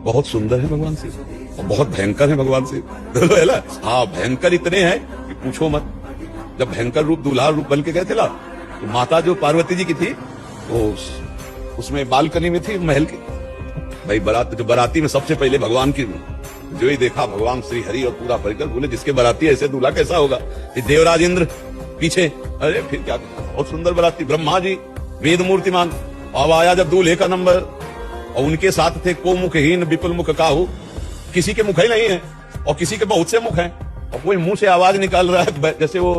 बहुत सुंदर है भगवान शिव और बहुत भयंकर है भगवान शिव है ना। हाँ, भयंकर इतने हैं कि पूछो मत। जब भयंकर रूप दूल्हा रूप बन के गए थे ना, तो माता जो पार्वती जी की थी वो उसमें बालकनी में थी महल की। भाई बाराती में सबसे पहले भगवान की जो ही देखा, भगवान श्री हरि और पूरा परिकर, बोले जिसके बाराती ऐसे दूल्हा कैसा होगा। देवराज इंद्र पीछे, अरे फिर क्या, बहुत सुंदर बाराती, ब्रह्मा जी वेद मूर्तिमान। अब आया जब दूल्हे का नंबर, और उनके साथ थे को मुखहीन विपुल मुख काहू, किसी के मुख ही नहीं है और किसी के बहुत से मुख हैं, और कोई मुंह से आवाज निकाल रहा है जैसे वो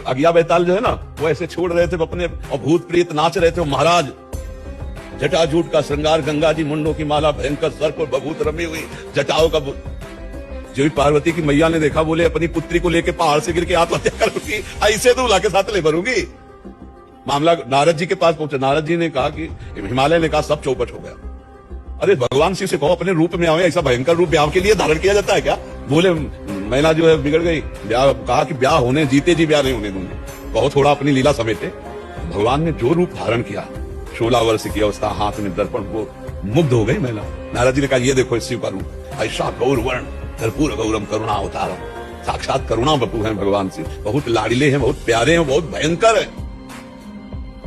अगिया बैताल जो है ना, वो ऐसे छोड़ रहे थे अपने, और भूत प्रेत नाच रहे थे। महाराज जटाजूट का श्रृंगार, गंगा जी मुंडों की माला, भयंकर सर्प और बभूत रमी हुई जटाओं का। जो पार्वती की मैया ने देखा, बोले अपनी पुत्री को लेके पहाड़ से गिर के आत्महत्या करूंगी, ऐसे दूल्हा के साथ ले भरूंगी। मामला नारद जी के पास पहुंचा। नारद जी ने कहा कि हिमालय ने कहा सब चौपट हो गया। अरे भगवान शिव से कहो अपने रूप में आवे, ऐसा भयंकर रूप ब्याह के लिए धारण किया जाता है क्या। बोले मैना जो है बिगड़ गई, ब्याह कहा कि ब्याह होने, जीते जी ब्याह नहीं होने दूंगी। बहुत थोड़ा अपनी लीला समेटे। भगवान ने जो रूप धारण किया, 16 वर्ष की अवस्था, हाथ में दर्पण, वो मुग्ध हो गई महिला। नारद जी ने कहा ये देखो शिव का रूप, ऐसा गौर वर्ण, कर्पूर गौरम करुणा अवतारम, साक्षात करुणा बपू है भगवान शिव। बहुत लाडले हैं, बहुत प्यारे हैं, बहुत भयंकर है।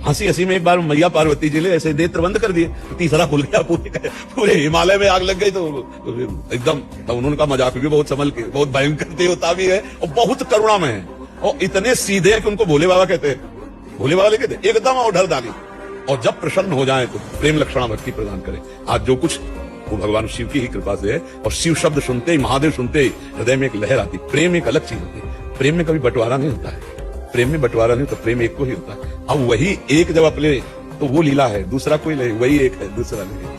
हंसी हंसी में एक बार मैया पार्वती जी ने ऐसे नेत्र बंद कर दिए, तीसरा खुल गया, पूरे हिमालय में आग लग गई। तो एकदम, तो उन्होंने कहा मजाक भी बहुत संभल के, बहुत भयंकर देवता भी है और बहुत करुणा में है, और इतने सीधे हैं कि उनको भोले बाबा कहते हैं। भोले बाबा कहते हैं एकदम ऑर्डर डाली, और जब प्रसन्न हो जाए तो प्रेम लक्षणा भक्ति प्रदान करे। आज जो कुछ वो भगवान शिव की ही कृपा से है। और शिव शब्द सुनते ही, महादेव सुनते ही हृदय में एक लहर आती। प्रेम एक अलग चीज होती है, प्रेम में कभी बंटवारा नहीं होता है, प्रेम में बंटवारा नहीं होता, प्रेम एक को ही होता है। अब वही एक जब अपने, तो वो लीला है, दूसरा कोई नहीं, वही एक है, दूसरा नहीं।